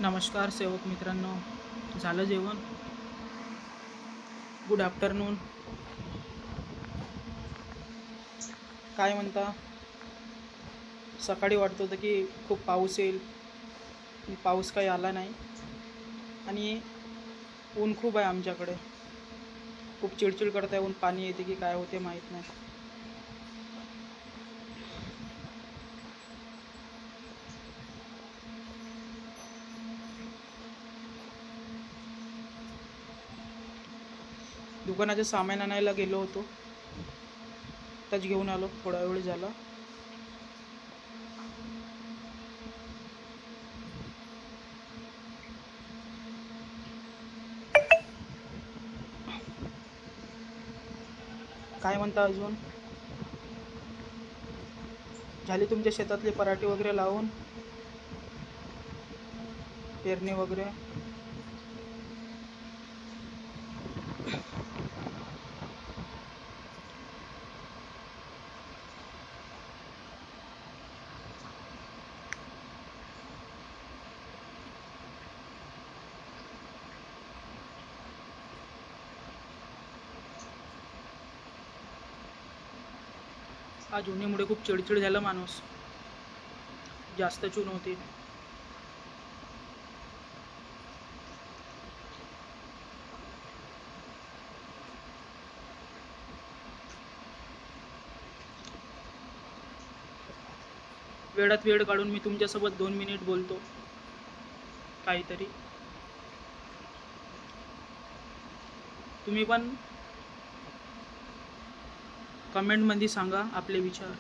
नमस्कार सेवक मित्रांनो, झालं जेवण? Good afternoon. काय म्हणता? सकाळी वाटत होतं की खूप पाऊस येईल, पण पाऊस काही आला नाही. आणि ऊन खूप आहे आमच्याकडे. खूप चिडचिड करत आहे. ऊन पाणी येते की काय होते माहीत नाही. दुकानाचे सामान आणायला गेलो होतो, आताच घेऊन आलो, थोडा वेळ झाला. काय म्हणता अजून? झाली तुमच्या शेतातली पराठी वगैरे लावून, पेरणी वगैरे? आज उन्हामुळे खूप चिडचिड झालं माणूस, जास्त चून होती. वेळात वेळ काढून मी तुमच्यासोबत 2 मिनिट बोलतो काहीतरी. तुम्ही पण कमेंटमध्ये सांगा आपले विचार.